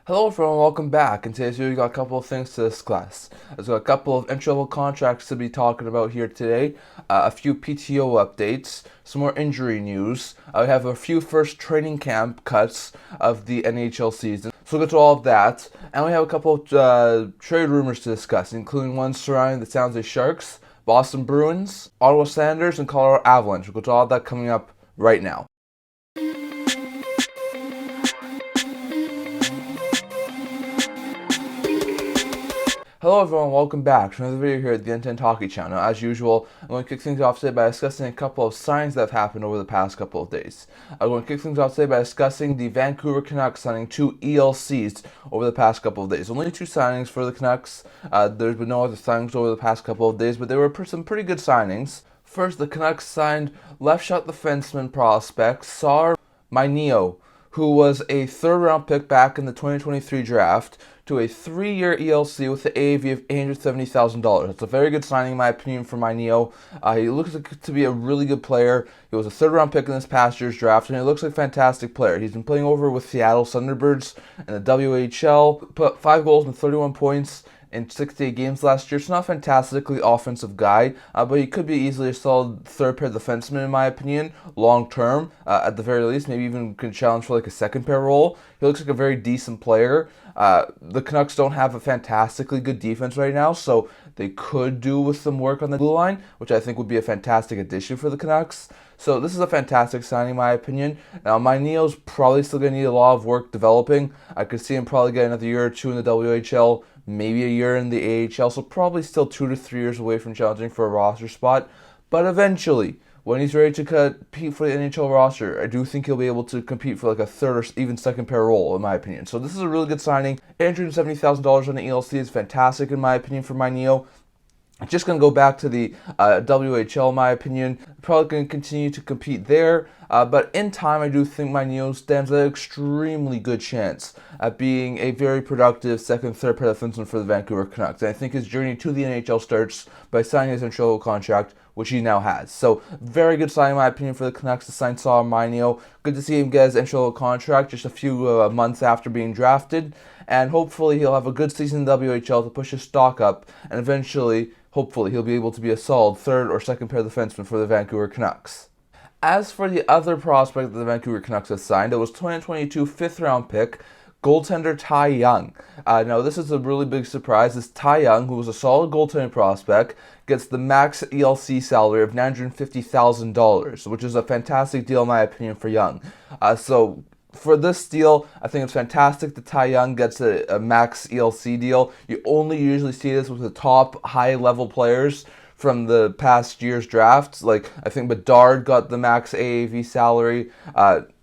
Hello everyone, welcome back. In today's video, we got a couple of things to discuss. There's got a couple of entry-level contracts to be talking about here today, a few PTO updates, some more injury news. We have a few first training camp cuts of the NHL season. So we'll get to all of that, and we have a couple of trade rumors to discuss, including one surrounding the San Jose Sharks, Boston Bruins, Ottawa Senators, and Colorado Avalanche. We'll get to all of that coming up right now. Hello everyone, welcome back to another video here at the N10 Hockey Channel. As usual, I'm going to kick things off today by discussing a couple of signings that have happened over the past couple of days. I'm going to kick things off today by discussing the Vancouver Canucks signing 2 ELCs over the past couple of days. Only 2 signings for the Canucks. There's been no other signings over the past couple of days, but they were some pretty good signings. First, the Canucks signed left-shot defenseman prospect Sar Mainio, who was a third-round pick back in the 2023 draft, to a 3-year ELC with the AAV of $870,000. That's a very good signing, in my opinion, for Mainio. He looks like to be a really good player. He was a third-round pick in this past year's draft, and he looks like a fantastic player. He's been playing over with Seattle Thunderbirds in the WHL, put 5 goals and 31 points in 68 games last year. It's not a fantastically offensive guy, but he could be easily a solid third-pair defenseman, in my opinion, long-term, at the very least. Maybe even can challenge for like a second-pair role. He looks like a very decent player. The Canucks don't have a fantastically good defense right now, so they could do with some work on the blue line, which I think would be a fantastic addition for the Canucks. So this is a fantastic signing, in my opinion. Now, Mainio's probably still going to need a lot of work developing. I could see him probably get another year or 2 in the WHL, maybe a year in the AHL, so probably still 2 to 3 years away from challenging for a roster spot. But eventually, when he's ready to compete for the NHL roster, I do think he'll be able to compete for like a third or even second pair role, in my opinion. So this is a really good signing. $870,000 on the ELC is fantastic, in my opinion, for Mainio. Just going to go back to the WHL, in my opinion. Probably going to continue to compete there. But in time, I do think Mainio stands an extremely good chance at being a very productive second, third pair defenseman for the Vancouver Canucks. And I think his journey to the NHL starts by signing his entry-level contract, which he now has. So, very good signing, in my opinion, for the Canucks to sign Sar Mainio. Good to see him get his entry-level contract just a few months after being drafted. And hopefully he'll have a good season in the WHL to push his stock up. And eventually, hopefully, he'll be able to be a solid third or second pair defenseman for the Vancouver Canucks. As for the other prospect that the Vancouver Canucks has signed, it was 2022 5th-round pick, goaltender Ty Young. Now, this is a really big surprise. This Ty Young, who was a solid goaltending prospect, gets the max ELC salary of $950,000, which is a fantastic deal, in my opinion, for Young. So for this deal, I think it's fantastic that Ty Young gets a max ELC deal. You only usually see this with the top high-level players from the past year's drafts. Like, I think Bedard got the max AAV salary.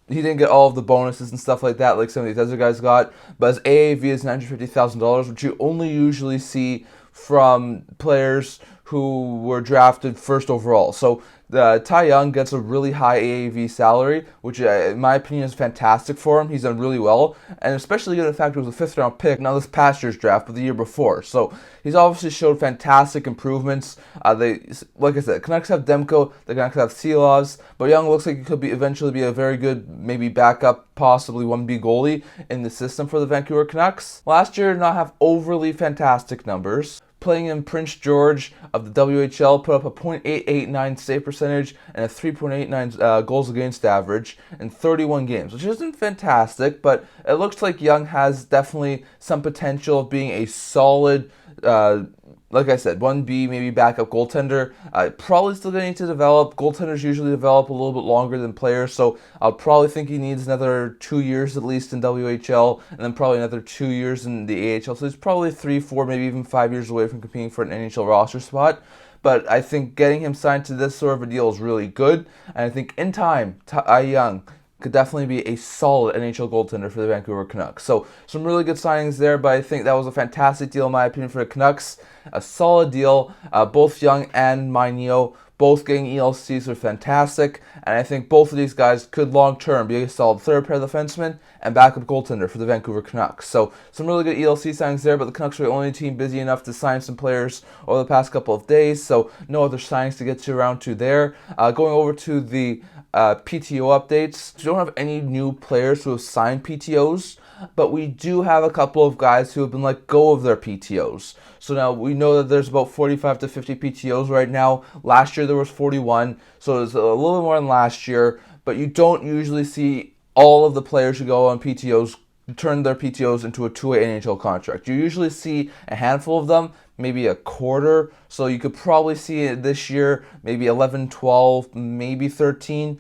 He didn't get all of the bonuses and stuff like that like some of these other guys got, but his AAV is $950,000, which you only usually see from players who were drafted first overall. So Ty Young gets a really high AAV salary, which in my opinion is fantastic for him. He's done really well, and especially given the fact it was a 5th-round pick, not this past year's draft, but the year before. So he's obviously showed fantastic improvements. Like I said, Canucks have Demko, the Canucks have Silovs, but Young looks like he could eventually be a very good, maybe backup, possibly 1B goalie in the system for the Vancouver Canucks. Last year did not have overly fantastic numbers. Playing in Prince George of the WHL, put up a .889 save percentage and a 3.89 goals against average in 31 games, which isn't fantastic, but it looks like Young has definitely some potential of being a solid, like I said, 1B, maybe backup goaltender. Probably still going to need to develop. Goaltenders usually develop a little bit longer than players, so I'll probably think he needs another 2 years at least in WHL, and then probably another 2 years in the AHL. So he's probably 3, 4, maybe even 5 years away from competing for an NHL roster spot. But I think getting him signed to this sort of a deal is really good, and I think in time, Ty Young could definitely be a solid NHL goaltender for the Vancouver Canucks. So some really good signings there, but I think that was a fantastic deal in my opinion for the Canucks. A solid deal. Both Young and Mainio, both getting ELCs are fantastic, and I think both of these guys could long-term be a solid third pair defenseman and backup goaltender for the Vancouver Canucks. So some really good ELC signings there, but the Canucks were the only team busy enough to sign some players over the past couple of days, so no other signings to get to around to there. Going over to the PTO updates. We don't have any new players who have signed PTOs. but we do have a couple of guys who have been let go of their PTOs. So now we know that there's about 45 to 50 PTOs right now. Last year there was 41, so it's a little bit more than last year, but you don't usually see all of the players who go on PTOs turn their PTOs into a two-way NHL contract. You usually see a handful of them, maybe a quarter. So you could probably see it this year, maybe 11, 12, maybe 13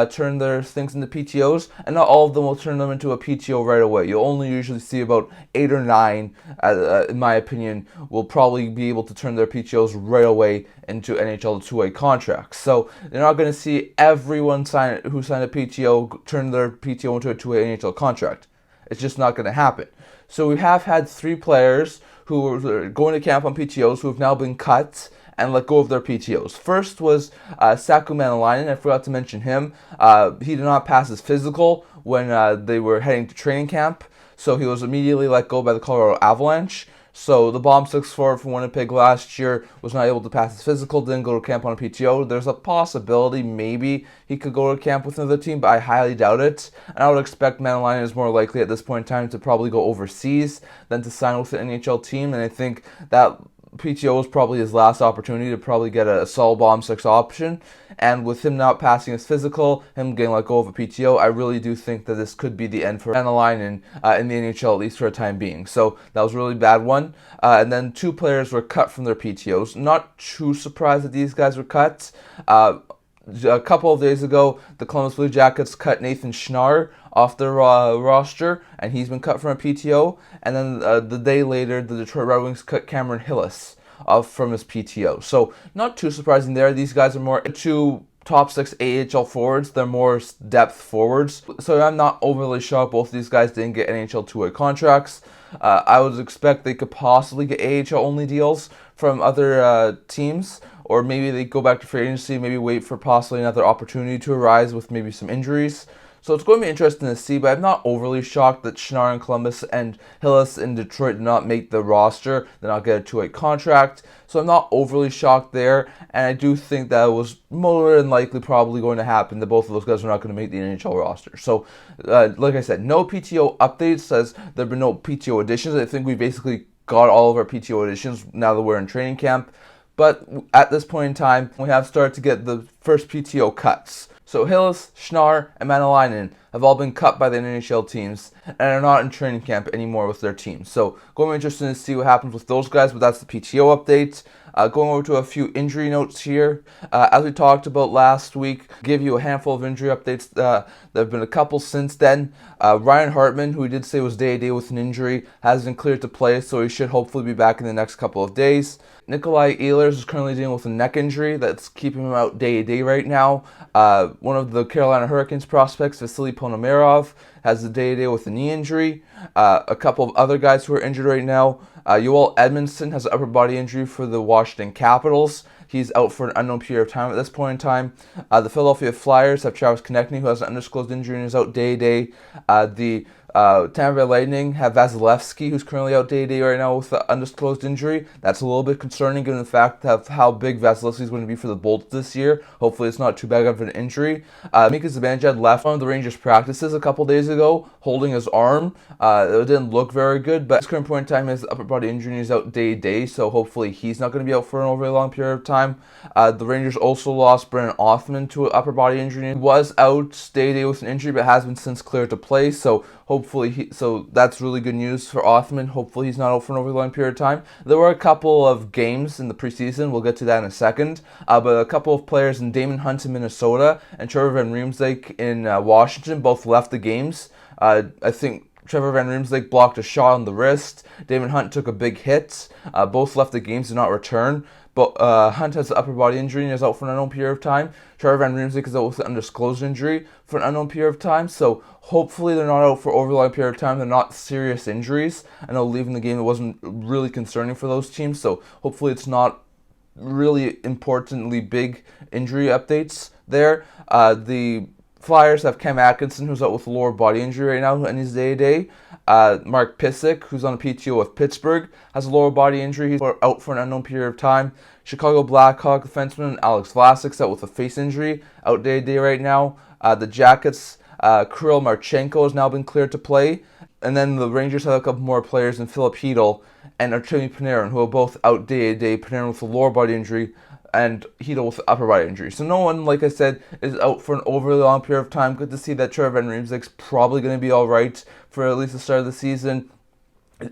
turn their things into PTOs, and not all of them will turn them into a PTO right away. You'll only usually see about 8 or 9, in my opinion, will probably be able to turn their PTOs right away into NHL two-way contracts. So you're not going to see everyone who signed a PTO turn their PTO into a two-way NHL contract. It's just not going to happen. So we have had 3 players who were going to camp on PTOs who have now been cut and let go of their PTOs. First was Saku Manalainen. I forgot to mention him. He did not pass his physical when they were heading to training camp, so he was immediately let go by the Colorado Avalanche. So the Bomb 6'4" from Winnipeg last year was not able to pass his physical, didn't go to camp on a PTO. There's a possibility maybe he could go to camp with another team, but I highly doubt it. And I would expect Manalainen is more likely at this point in time to probably go overseas than to sign with an NHL team. And I think that PTO is probably his last opportunity to probably get a solid Bomb 6 option. And with him not passing his physical, him getting let go of a PTO, I really do think that this could be the end for Manalainen in the NHL, at least for a time being. So that was a really bad one. And then 2 players were cut from their PTOs. Not too surprised that these guys were cut. A couple of days ago, the Columbus Blue Jackets cut Nathan Schnarr off their roster, and he's been cut from a PTO. And then the day later, the Detroit Red Wings cut Cameron Hillis off from his PTO. So not too surprising there. These guys are more 2 top 6 AHL forwards. They're more depth forwards. So I'm not overly shocked both of these guys didn't get NHL two-way contracts. I would expect they could possibly get AHL only deals from other teams, or maybe they go back to free agency, maybe wait for possibly another opportunity to arise with maybe some injuries. So it's going to be interesting to see, but I'm not overly shocked that Schnarr in Columbus and Hillis in Detroit did not make the roster, did not get a two-way contract. So I'm not overly shocked there, and I do think that it was more than likely probably going to happen that both of those guys are not going to make the NHL roster. So, like I said, no PTO updates, as there have been no PTO additions. I think we basically got all of our PTO additions now that we're in training camp. But at this point in time, we have started to get the first PTO cuts. So Hillis, Schnarr, and Manalainen have all been cut by the NHL teams and are not in training camp anymore with their teams. So going to be interesting to see what happens with those guys, but that's the PTO update. Going over to a few injury notes here. As we talked about last week, give you a handful of injury updates. There have been a couple since then. Ryan Hartman, who we did say was day-to-day with an injury, has been cleared to play, so he should hopefully be back in the next couple of days. Nikolai Ehlers is currently dealing with a neck injury that's keeping him out day-to-day right now. One of the Carolina Hurricanes prospects, Vasily Ponomarov, has a day-to-day with a knee injury. A couple of other guys who are injured right now. Joel Edmondson has an upper body injury for the Washington Capitals. He's out for an unknown period of time at this point in time. The Philadelphia Flyers have Travis Konechny, who has an undisclosed injury and is out day-to-day. The Tampa Bay Lightning have Vasilevsky, who's currently out day-to-day right now with an undisclosed injury. That's a little bit concerning given the fact of how big Vasilevsky is going to be for the Bolts this year. Hopefully it's not too bad of an injury. Mika Zibanejad left one of the Rangers practices a couple days ago holding his arm. It didn't look very good, but at this current point in time, his upper body injury is out day-to-day, so hopefully he's not going to be out for an overly long period of time. The Rangers also lost Brennan Othmann to an upper body injury. He was out day-to-day with an injury, but has been since cleared to play, so hopefully, so that's really good news for Othmann. Hopefully he's not out for an overly long period of time. There were a couple of games in the preseason. We'll get to that in a second. But a couple of players in Damon Hunt in Minnesota and Trevor Van Riemsdyk in Washington both left the games. I think Trevor Van Riemsdyk blocked a shot on the wrist. Damon Hunt took a big hit. Both left the games, did not return. But Hunt has an upper body injury and is out for an unknown period of time. Trevor Van Riemsdyk is out with an undisclosed injury for an unknown period of time. So hopefully they're not out for an overly long period of time. They're not serious injuries. I know leaving the game, it wasn't really concerning for those teams. So hopefully it's not really importantly big injury updates there. The Flyers have Cam Atkinson, who's out with a lower body injury right now, and he's day-to-day. Mark Pysyk, who's on a PTO with Pittsburgh, has a lower body injury. He's out for an unknown period of time. Chicago Blackhawk defenseman Alex Vlasic's out with a face injury, out day-to-day right now. The Jackets, Kirill Marchenko has now been cleared to play. And then the Rangers have a couple more players in Philip Hedl and Artemi Panarin, who are both out day-to-day. Panarin with a lower body injury and Hedl with upper body injury. So no one, like I said, is out for an overly long period of time. Good to see that Trevor Van Riemsdyk's probably going to be all right for at least the start of the season.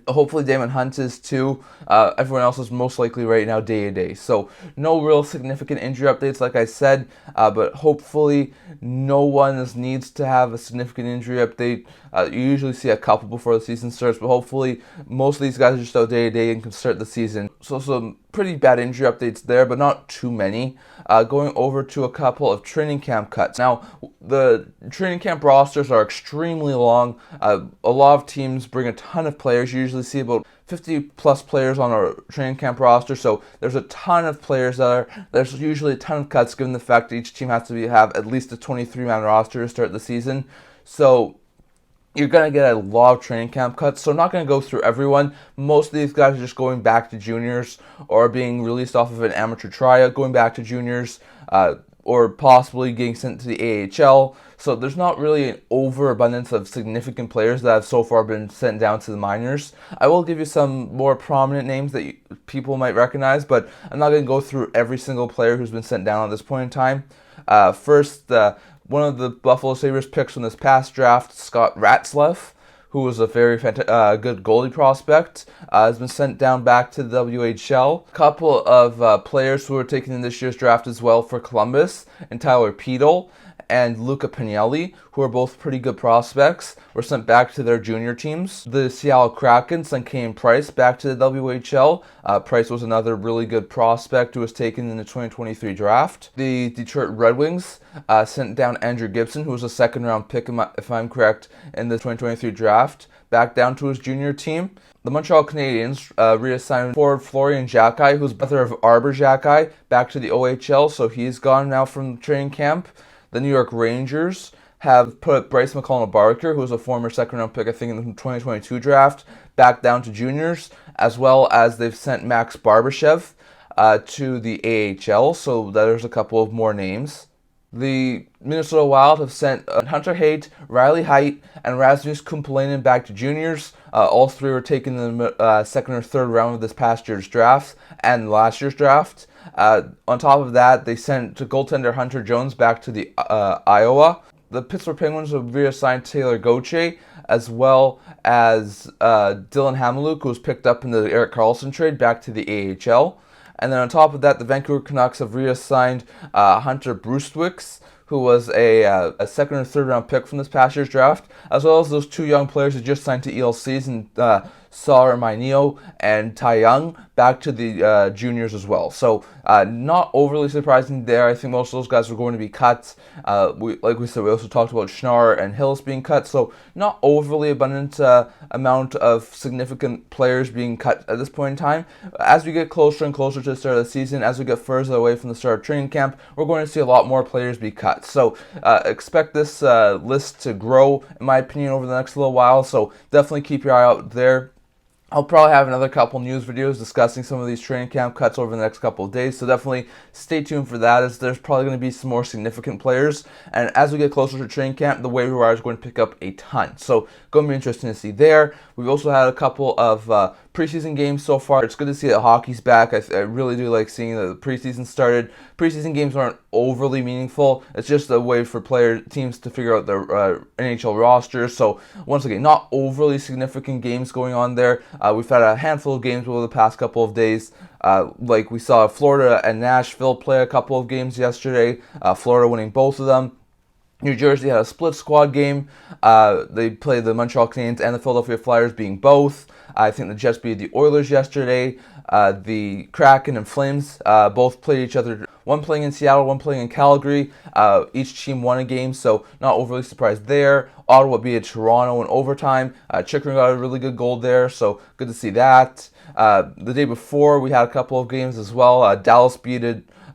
Hopefully Damon Hunt is too. Everyone else is most likely right now day-to-day. So no real significant injury updates, like I said, but hopefully no one needs to have a significant injury update. You usually see a couple before the season starts, but hopefully most of these guys are just out day-to-day and can start the season. So some pretty bad injury updates there, but not too many. Going over to a couple of training camp cuts. Now, the training camp rosters are extremely long. A lot of teams bring a ton of players. You usually see about 50 plus players on a training camp roster, so there's a ton of players there's usually a ton of cuts given the fact that each team has to have at least a 23-man roster to start the season. So you're going to get a lot of training camp cuts, so I'm not going to go through everyone. Most of these guys are just going back to juniors or being released off of an amateur tryout, going back to juniors, or possibly getting sent to the AHL. So there's not really an overabundance of significant players that have so far been sent down to the minors. I will give you some more prominent names that people might recognize, but I'm not going to go through every single player who's been sent down at this point in time. First, one of the Buffalo Sabres picks from this past draft, Scott Ratzlaff, who was a very good goalie prospect, has been sent down back to the WHL. A couple of players who were taken in this year's draft as well for Columbus, and Tyler Pedal and Luca Pinelli, who are both pretty good prospects, were sent back to their junior teams. The Seattle Kraken sent Kane Price back to the WHL. Price was another really good prospect who was taken in the 2023 draft. The Detroit Red Wings sent down Andrew Gibson, who was a second-round pick, if I'm correct, in the 2023 draft, back down to his junior team. The Montreal Canadiens reassigned forward Florian Xhekaj, who's brother of Arber Xhekaj, back to the OHL, so he's gone now from training camp. The New York Rangers have put Bryce McConnell-Barker, who was a former second-round pick, I think, in the 2022 draft, back down to juniors, as well as they've sent Max Barbashev to the AHL, so there's a couple of more names. The Minnesota Wild have sent Hunter Haight, Riley Heidt, and Rasmus Kumpelainen back to juniors. All three were taken in the second or third round of this past year's draft and last year's draft. On top of that, they sent goaltender Hunter Jones back to the Iowa. The Pittsburgh Penguins have reassigned Taylor Gauthier, as well as Dylan Hamiluk, who was picked up in the Erik Karlsson trade, back to the AHL. And then on top of that, the Vancouver Canucks have reassigned Hunter Brustwicks, who was a second or third round pick from this past year's draft, as well as those two young players who just signed to ELCs, and Saar Mainio and Tai Young, back to the juniors as well. So not overly surprising there. I think most of those guys were going to be cut. Like we said, we also talked about Schnarr and Hills being cut, so not overly abundant amount of significant players being cut at this point in time. As we get closer and closer to the start of the season, as we get further away from the start of training camp, we're going to see a lot more players be cut. So expect this list to grow, in my opinion, over the next little while, so definitely keep your eye out there. I'll probably have another couple news videos discussing some of these training camp cuts over the next couple of days, so definitely stay tuned for that, as there's probably going to be some more significant players, and as we get closer to training camp, the waiver wire is going to pick up a ton, so going to be interesting to see there. We've also had a couple of preseason games so far. It's good to see that hockey's back. I really do like seeing that the preseason started. Preseason games aren't overly meaningful. It's just a way for teams to figure out their NHL rosters. So once again, not overly significant games going on there. We've had a handful of games over the past couple of days. Like we saw Florida and Nashville play a couple of games yesterday. Florida winning both of them. New Jersey had a split squad game. They played the Montreal Canadiens and the Philadelphia Flyers being both. I think the Jets beat the Oilers yesterday. The Kraken and Flames both played each other. One playing in Seattle, one playing in Calgary. Each team won a game, so not overly surprised there. Ottawa beat Toronto in overtime. Chychrun got a really good goal there, so good to see that. The day before, we had a couple of games as well. Dallas beat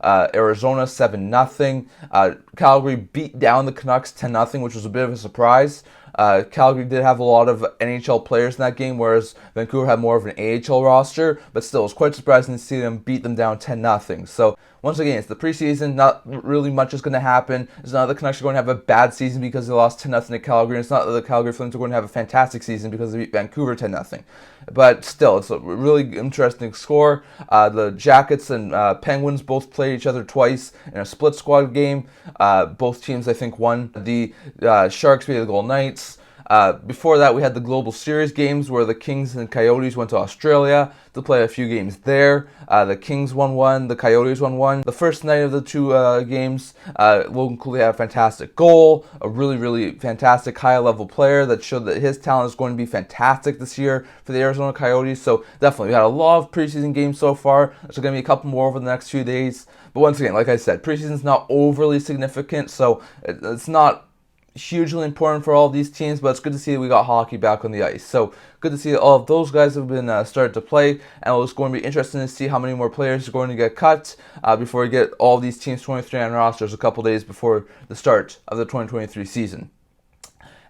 Arizona 7-0. Calgary beat down the Canucks 10-0, which was a bit of a surprise. Calgary did have a lot of NHL players in that game, whereas Vancouver had more of an AHL roster, but still, it was quite surprising to see them beat them down 10-0. So once again, it's the preseason. Not really much is going to happen. It's not that the Canucks are going to have a bad season because they lost 10-0 to Calgary. It's not that the Calgary Flames are going to have a fantastic season because they beat Vancouver 10-0. But still, it's a really interesting score. The Jackets and Penguins both played each other twice in a split squad game. Both teams, I think, won. The Sharks beat the Golden Knights. Before that, we had the Global Series games where the Kings and Coyotes went to Australia to play a few games there. The Kings won one, the Coyotes won one. The first night of the two games, Logan Cooley had a fantastic goal, a really, really fantastic high-level player that showed that his talent is going to be fantastic this year for the Arizona Coyotes. So definitely, we had a lot of preseason games so far. There's going to be a couple more over the next few days. But once again, like I said, preseason's not overly significant, so it's not hugely important for all of these teams, but it's good to see that we got hockey back on the ice. So good to see that all of those guys have been started to play, and it's going to be interesting to see how many more players are going to get cut before we get all of these teams 23 on rosters a couple days before the start of the 2023 season.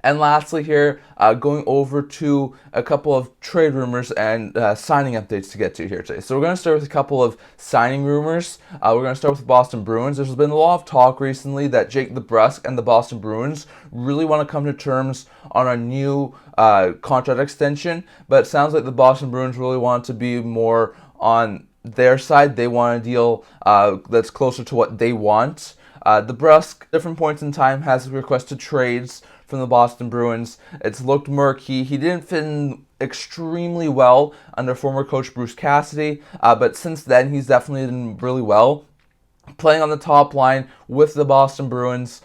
And lastly here, going over to a couple of trade rumors and signing updates to get to here today. So we're going to start with a couple of signing rumors. We're going to start with the Boston Bruins. There's been a lot of talk recently that Jake DeBrusk and the Boston Bruins really want to come to terms on a new contract extension, but it sounds like the Boston Bruins really want to be more on their side. They want a deal that's closer to what they want. DeBrusk, different points in time, has requested trades from the Boston Bruins. It's looked murky. He didn't fit in extremely well under former coach Bruce Cassidy, but since then he's definitely done really well. Playing on the top line with the Boston Bruins,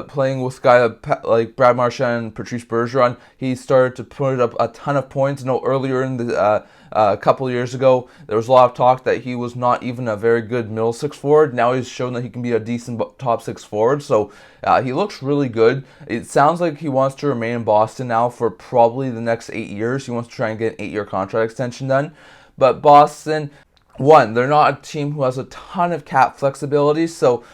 playing with guys like Brad Marchand and Patrice Bergeron, he started to put up a ton of points. Earlier in the a couple of years ago, there was a lot of talk that he was not even a very good middle six forward. Now he's shown that he can be a decent top six forward, so he looks really good. It sounds like he wants to remain in Boston now for probably the next 8 years. He wants to try and get an 8-year contract extension done. But Boston, one, they're not a team who has a ton of cap flexibility, so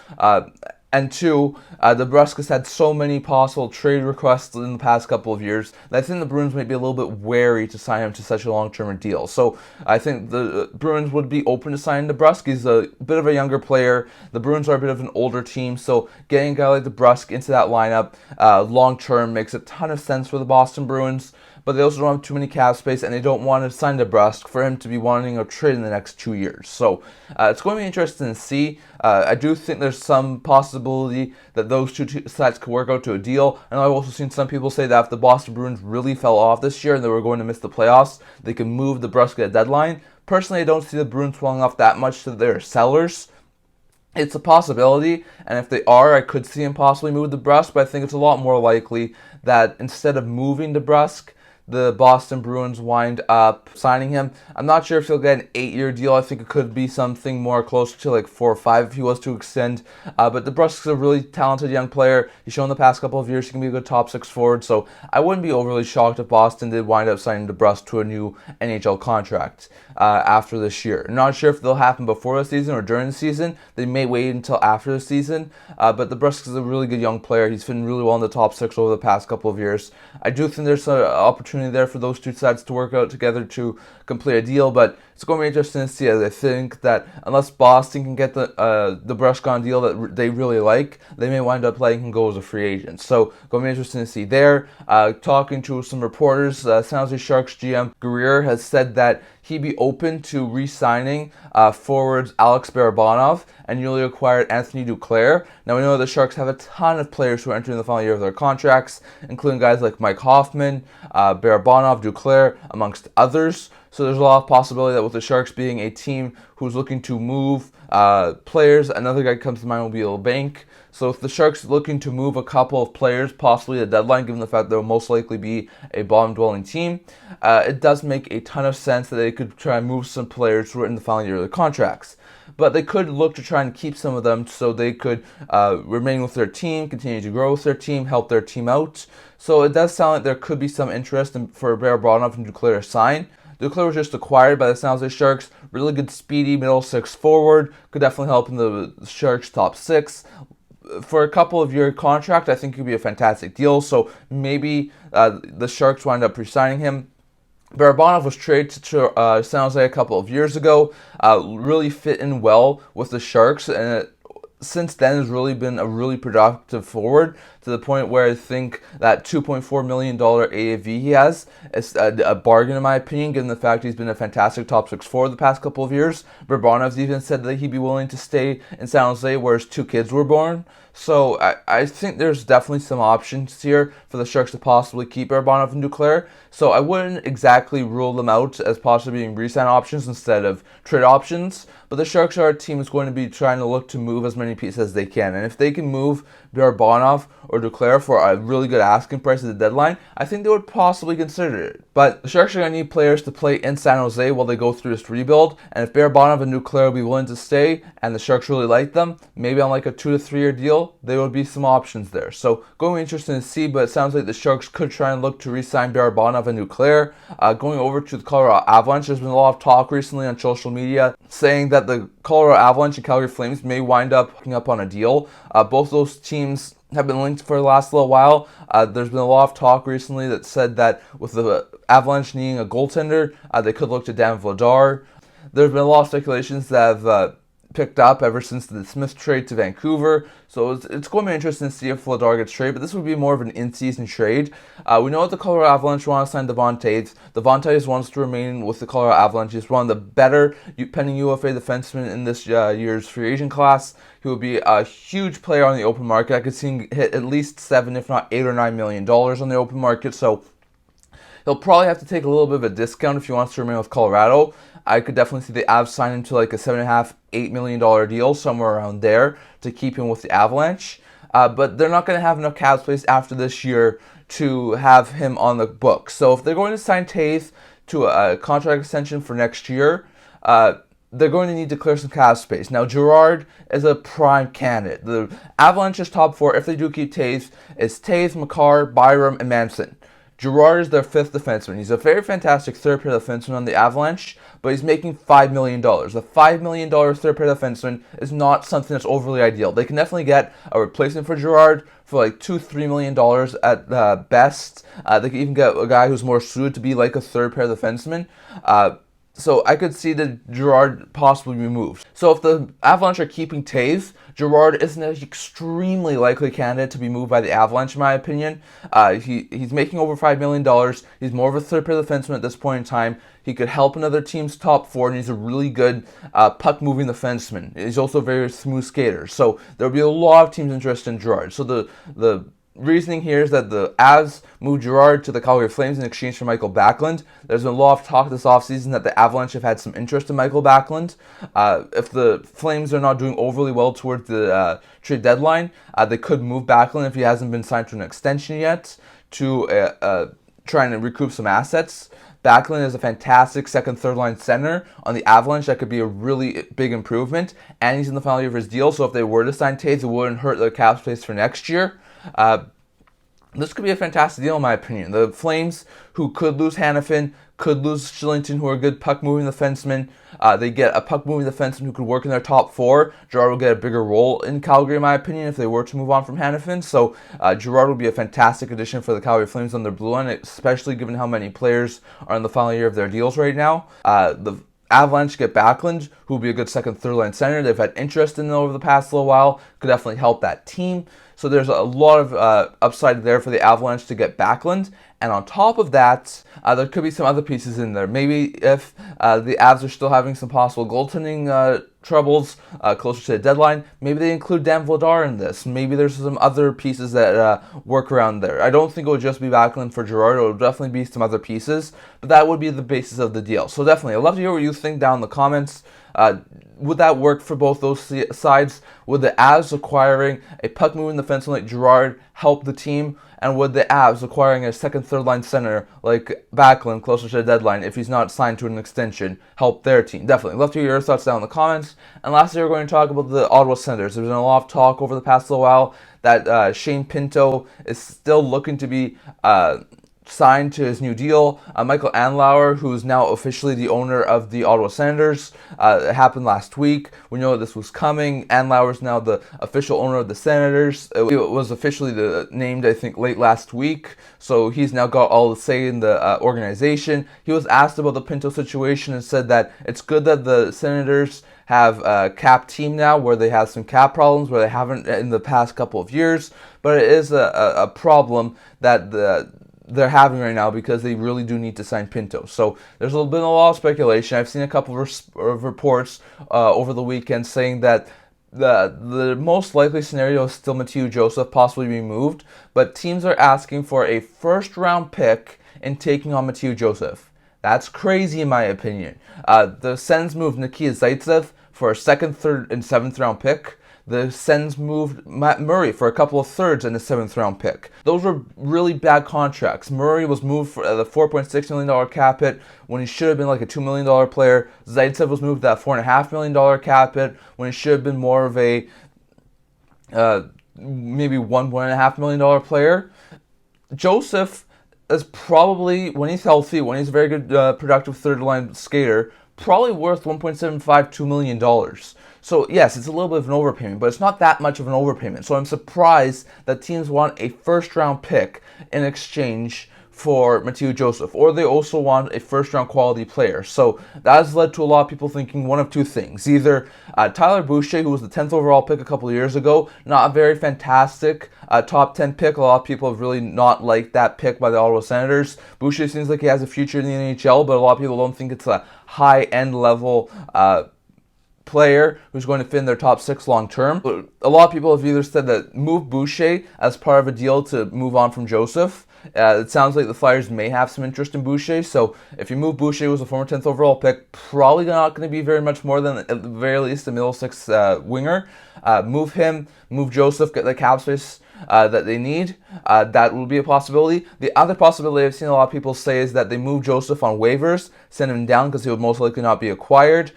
and two, DeBrusk has had so many possible trade requests in the past couple of years that I think the Bruins might be a little bit wary to sign him to such a long-term deal. So I think the Bruins would be open to signing DeBrusk. He's a bit of a younger player. The Bruins are a bit of an older team, so getting a guy like DeBrusk into that lineup long-term makes a ton of sense for the Boston Bruins. But they also don't have too many cap space, and they don't want to sign DeBrusk for him to be wanting a trade in the next 2 years. So it's going to be interesting to see. I do think there's some possibility that those two sides could work out to a deal. And I've also seen some people say that if the Boston Bruins really fell off this year and they were going to miss the playoffs, they could move DeBrusk at a deadline. Personally, I don't see the Bruins falling off that much to their sellers. It's a possibility, and if they are, I could see him possibly move DeBrusk, but I think it's a lot more likely that instead of moving DeBrusk, the Boston Bruins wind up signing him. I'm not sure if he'll get an 8-year deal. I think it could be something more closer to like 4 or 5 if he was to extend. But DeBrusk is a really talented young player. He's shown the past couple of years he can be a good top 6 forward. So I wouldn't be overly shocked if Boston did wind up signing DeBrusk to a new NHL contract after this year. I'm not sure if they'll happen before the season or during the season. They may wait until after the season. But DeBrusk is a really good young player. He's been really well in the top 6 over the past couple of years. I do think there's an opportunity there for those two sides to work out together to complete a deal, but it's going to be interesting to see, as I think that unless Boston can get the DeBrusk on deal that they really like, they may wind up letting him go as a free agent. So going to be interesting to see there. Talking to some reporters, San Jose Sharks GM Girard has said that he'd be open to re-signing forwards Alex Barabanov and newly acquired Anthony Duclair. Now we know the Sharks have a ton of players who are entering the final year of their contracts, including guys like Mike Hoffman, Barabanov, Duclair, amongst others. So there's a lot of possibility that with the Sharks being a team who's looking to move players, another guy comes to mind will be Labanc. So if the Sharks looking to move a couple of players, possibly at the deadline, given the fact they'll most likely be a bottom-dwelling team, it does make a ton of sense that they could try and move some players who are in the final year of their contracts. But they could look to try and keep some of them so they could remain with their team, continue to grow with their team, help their team out. So it does sound like there could be some interest for Barabanov and Duclair to sign. Duclair was just acquired by the San Jose Sharks. Really good, speedy middle six forward. Could definitely help in the Sharks' top 6. For a couple of year contract, I think it could be a fantastic deal. So maybe the Sharks wind up re-signing him. Barabanov was traded to San Jose a couple of years ago, really fit in well with the Sharks, and since then has really been a really productive forward, to the point where I think that $2.4 million AAV he has is a bargain in my opinion, given the fact he's been a fantastic top 6 forward the past couple of years. Barabanov's even said that he'd be willing to stay in San Jose where his 2 kids were born. So I think there's definitely some options here for the Sharks to possibly keep Barabanov and Duclair. So I wouldn't exactly rule them out as possibly being re-sign options instead of trade options. But the Sharks are a team that's going to be trying to look to move as many pieces as they can. And if they can move Barabanov or Duclair for a really good asking price at the deadline, I think they would possibly consider it. But the Sharks are going to need players to play in San Jose while they go through this rebuild. And if Barabanov and Duclair will be willing to stay and the Sharks really like them, maybe on like a 2 to 3 year deal, there would be some options there. So going to be interesting to see, but it sounds like the Sharks could try and look to re-sign Barabanov and Duclair. Going over to the Colorado Avalanche, there's been a lot of talk recently on social media saying that the Colorado Avalanche and Calgary Flames may wind up hooking up on a deal. Both those teams have been linked for the last little while. There's been a lot of talk recently that said that with the Avalanche needing a goaltender, they could look to Dan Vladar. There's been a lot of speculations that have picked up ever since the Smith trade to Vancouver. So it's going to be interesting to see if Vladar gets traded, but this would be more of an in-season trade. We know that the Colorado Avalanche want to sign Devon Taves. Devon Taves wants to remain with the Colorado Avalanche. He's one of the better pending UFA defensemen in this year's free agent class. He would be a huge player on the open market. I could see him hit at least $7, if not $8 or $9 million on the open market. So he'll probably have to take a little bit of a discount if he wants to remain with Colorado. I could definitely see the Avs sign him to like a $7.5, $8 million deal, somewhere around there, to keep him with the Avalanche. But they're not going to have enough cap space after this year to have him on the books. So if they're going to sign Taves to a contract extension for next year, they're going to need to clear some cap space. Now, Girard is a prime candidate. The Avalanche's top 4, if they do keep Taves, is Taves, Makar, Byram, and Manson. Girard is their 5th defenseman. He's a very fantastic third-pair defenseman on the Avalanche, but he's making $5 million. A $5 million third-pair defenseman is not something that's overly ideal. They can definitely get a replacement for Girard for like $2-3 million at the best. They can even get a guy who's more suited to be like a third-pair defenseman. So I could see that Girard possibly be moved. So if the Avalanche are keeping Taves, Girard isn't an extremely likely candidate to be moved by the Avalanche, in my opinion. He's making over $5 million. He's more of a third-pair defenseman at this point in time. He could help another team's top 4, and he's a really good puck-moving defenseman. He's also a very smooth skater. So there'll be a lot of teams interested in Girard. So the reasoning here is that the Avs moved Girard to the Calgary Flames in exchange for Michael Backlund. There's been a lot of talk this offseason that the Avalanche have had some interest in Michael Backlund. If the Flames are not doing overly well towards the trade deadline, they could move Backlund if he hasn't been signed to an extension yet to trying to recoup some assets. Backlund is a fantastic second, third line center on the Avalanche. That could be a really big improvement. And he's in the final year of his deal, so if they were to sign Taves, it wouldn't hurt their cap space for next year. This could be a fantastic deal in my opinion. The Flames, who could lose Hanifin, could lose Shillington, who are good puck-moving defensemen. They get a puck-moving defenseman who could work in their top 4. Girard will get a bigger role in Calgary, in my opinion, if they were to move on from Hanifin. So Girard will be a fantastic addition for the Calgary Flames on their blue line, especially given how many players are in the final year of their deals right now. The Avalanche get Backlund, who will be a good second, third line center. They've had interest in them over the past little while. Could definitely help that team. So there's a lot of upside there for the Avalanche to get Backlund. And on top of that, there could be some other pieces in there. Maybe if the Avs are still having some possible goaltending troubles closer to the deadline, maybe they include Dan Vladar in this. Maybe there's some other pieces that work around there. I don't think it would just be Backlund for Girard. It would definitely be some other pieces, but that would be the basis of the deal. So definitely, I'd love to hear what you think down in the comments. Would that work for both those sides? Would the Avs acquiring a puck-moving defenseman like Girard help the team? And would the Avs acquiring a second, third-line center like Backlund closer to the deadline, if he's not signed to an extension, help their team? Definitely. Love to hear your thoughts down in the comments. And lastly, we're going to talk about the Ottawa Senators. There's been a lot of talk over the past little while that Shane Pinto is still looking to be signed to his new deal. Michael Andlauer, who is now officially the owner of the Ottawa Senators. It happened last week. We know this was coming. Andlauer is now the official owner of the Senators. It was officially named, I think, late last week. So he's now got all the say in the organization. He was asked about the Pinto situation and said that it's good that the Senators have a cap team now where they have some cap problems where they haven't in the past couple of years. But it is a problem that they're having right now because they really do need to sign Pinto. So there's been a lot of speculation. I've seen a couple of reports over the weekend saying that the most likely scenario is still Mathieu Joseph possibly being moved, but teams are asking for a first-round pick in taking on Mathieu Joseph. That's crazy in my opinion. The Sens moved Nikita Zaitsev for a second, third, and seventh-round pick. The Sens moved Matt Murray for a couple of thirds and a seventh-round pick. Those were really bad contracts. Murray was moved for the $4.6 million cap hit when he should have been like a $2 million player. Zaitsev was moved that $4.5 million cap hit when he should have been more of a maybe $1.5 million player. Joseph is probably, when he's healthy, when he's a very good productive third-line skater, probably worth $1.75–2 million. So yes, it's a little bit of an overpayment, but it's not that much of an overpayment. So I'm surprised that teams want a first-round pick in exchange for Mathieu Joseph, or they also want a first-round quality player. So that has led to a lot of people thinking one of two things. Either Tyler Boucher, who was the 10th overall pick a couple of years ago, not a very fantastic top 10 pick. A lot of people have really not liked that pick by the Ottawa Senators. Boucher seems like he has a future in the NHL, but a lot of people don't think it's a high-end level player who's going to fit in their top 6 long term. A lot of people have either said that move Boucher as part of a deal to move on from Joseph. It sounds like the Flyers may have some interest in Boucher, so if you move Boucher, who was a former 10th overall pick, probably not going to be very much more than at the very least a middle 6 winger. Move him, move Joseph, get the cap space that they need. That will be a possibility. The other possibility I've seen a lot of people say is that they move Joseph on waivers, send him down because he would most likely not be acquired.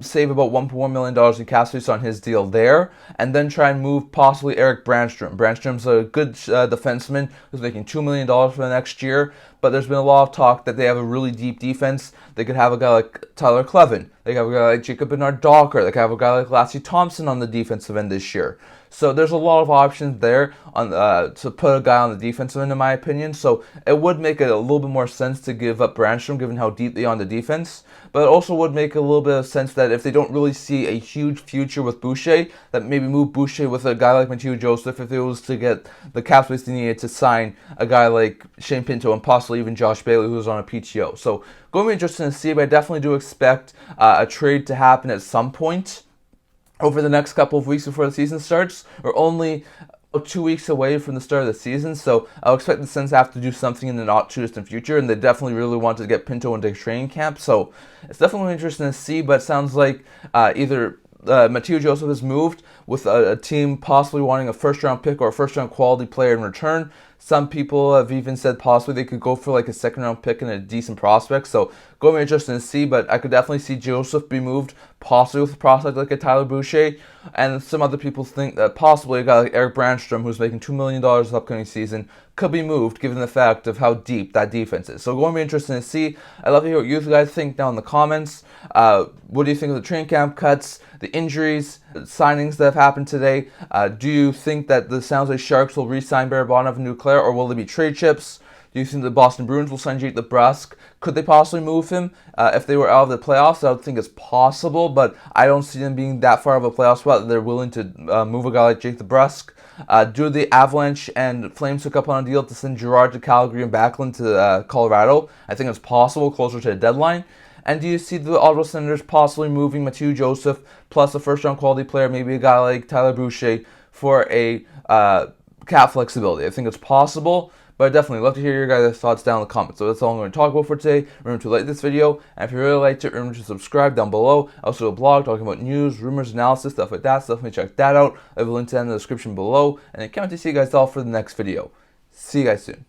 Save about $1.1 million in cap space on his deal there, and then try and move possibly Erik Brannstrom. Brannstrom's a good defenseman who's making $2 million for the next year, but there's been a lot of talk that they have a really deep defense. They could have a guy like Tyler Clevin. They could have a guy like Jacob Bernard-Docker. They could have a guy like Lassie Thompson on the defensive end this year. So there's a lot of options there on to put a guy on the defensive end, in my opinion. So it would make it a little bit more sense to give up Brannstrom, given how deep they are on the defense. But it also would make a little bit of sense that if they don't really see a huge future with Boucher, that maybe move Boucher with a guy like Mathieu Joseph if it was to get the cap space they needed to sign a guy like Shane Pinto and possibly even Josh Bailey, who's on a PTO. So going to be interesting to see, but I definitely do expect a trade to happen at some point over the next couple of weeks before the season starts. We're only 2 weeks away from the start of the season, so I'll expect the Sens to have to do something in the not too distant future, and they definitely really want to get Pinto into training camp, so it's definitely interesting to see. But it sounds like either Mathieu Joseph is moved with a team possibly wanting a first-round pick or a first-round quality player in return. Some people have even said possibly they could go for like a second-round pick and a decent prospect. So going to be interesting to see, but I could definitely see Joseph be moved, possibly with a prospect like a Tyler Boucher. And some other people think that possibly a guy like Erik Brannstrom, who's making $2 million this upcoming season, could be moved given the fact of how deep that defense is. So going to be interesting to see. I'd love to hear what you guys think down in the comments. What do you think of the training camp cuts, the injuries, signings that have happened today? Do you think that the San Jose Sharks will re-sign Barabanov and Duclair, or will they be trade chips? Do you think the Boston Bruins will sign Jake DeBrusk? Could they possibly move him if they were out of the playoffs? I would think it's possible, but I don't see them being that far of a playoff spot that they're willing to move a guy like Jake DeBrusk. Do the Avalanche and Flames hook up on a deal to send Girard to Calgary and Backlund to Colorado? I think it's possible closer to the deadline. And do you see the Ottawa Senators possibly moving Mathieu Joseph plus a first-round quality player, maybe a guy like Tyler Boucher, for a cap flexibility? I think it's possible, but I'd definitely love to hear your guys' thoughts down in the comments. So that's all I'm going to talk about for today. Remember to like this video, and if you really liked it, remember to subscribe down below. I also have a blog talking about news, rumors, analysis, stuff like that. So definitely check that out. I have a link to that in the description below, and I can't wait to see you guys all for the next video. See you guys soon.